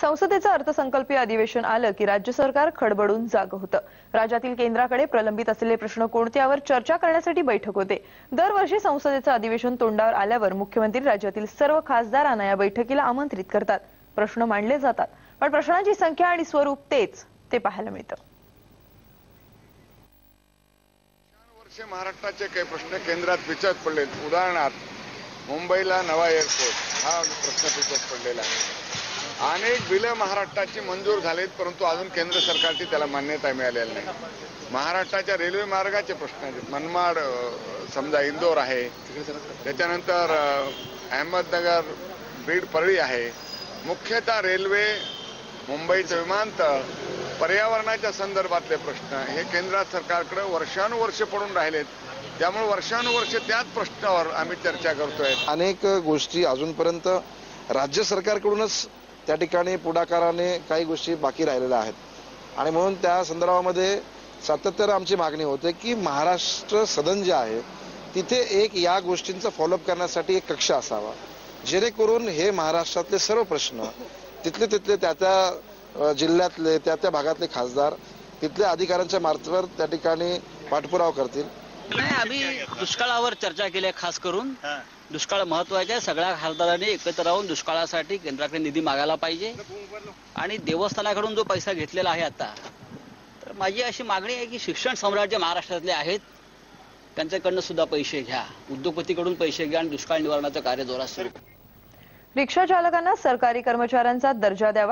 संसदेचं अर्थसंकल्पीय अधिवेशन आलं की राज्य सरकार खडबडून जागं होतं। राज्यातील केंद्राकडे प्रलंबित असलेले प्रश्न कोणते यावर चर्चा करण्यासाठी बैठक होते। दरवर्षी संसदेचं अधिवेशन तोंडावर आल्यावर मुख्यमंत्री राज्यातील सर्व खासदारांना या बैठकीला आमंत्रित करतात। प्रश्न मांडले जातात, पण प्रश्नांची संख्या आणि स्वरूप तेच ते पाहायला मिळतं। महाराष्ट्राचे काही प्रश्न केंद्रात विचारत पडले। उदाहरणार्थ मुंबईला नवा एअरपोर्ट हा प्रश्न विचारत पडलेला आहे। अनेक बिलं महाराष्ट्राची मंजूर झालीत, परंतु अजून केंद्र सरकारची त्याला मान्यता मिळालेली नाही। महाराष्ट्राच्या रेल्वे मार्गाचे प्रश्न आहेत। मनमाड समजा इंदोर आहे, त्याच्यानंतर अहमदनगर बीड परळी आहे। मुख्यतः रेल्वे, मुंबईचं विमानतळ, पर्यावरणाच्या संदर्भातले प्रश्न हे केंद्र सरकारकडे वर्षानुवर्ष पडून राहिलेत। त्यामुळे वर्षानुवर्ष त्याच प्रश्नावर आम्ही चर्चा करतोय। अनेक गोष्टी अजूनपर्यंत राज्य सरकारकडूनच त्या ठिकाणी पुढाकाराने काही गोष्टी बाकी राहिलेल्या आहेत आणि म्हणून त्या संदर्भामध्ये सातत्याने आमची मागणी होते की महाराष्ट्र सदन जे आहे तिथे एक या गोष्टींचा फॉलोअप करण्यासाठी एक कक्ष असावा, जेणेकरून हे महाराष्ट्रातले सर्व प्रश्न तिथले त्या जिल्ह्यातले त्या भागातले खासदार तिथल्या अधिकाऱ्यांच्या मार्फत त्या ठिकाणी पाठपुरावा करतील। नाही, आम्ही दुष्काळावर चर्चा केली। खास करून दुष्काळ महत्वाचा आहे। सगळ्या खासदारांनी एकत्र राहून दुष्काळासाठी केंद्राकडे निधी मागायला पाहिजे आणि देवस्थानाकडून जो पैसा घेतलेला आहे आता, तर माझी अशी मागणी आहे की शिक्षण सम्राट जे महाराष्ट्रातले आहेत त्यांच्याकडनं सुद्धा पैसे घ्या, उद्योगपतीकडून पैसे घ्या आणि दुष्काळ निवारणाचं कार्य जोरात सुरू करा। रिक्षा चालकांना सरकारी कर्मचाऱ्यांचा दर्जा द्यावा।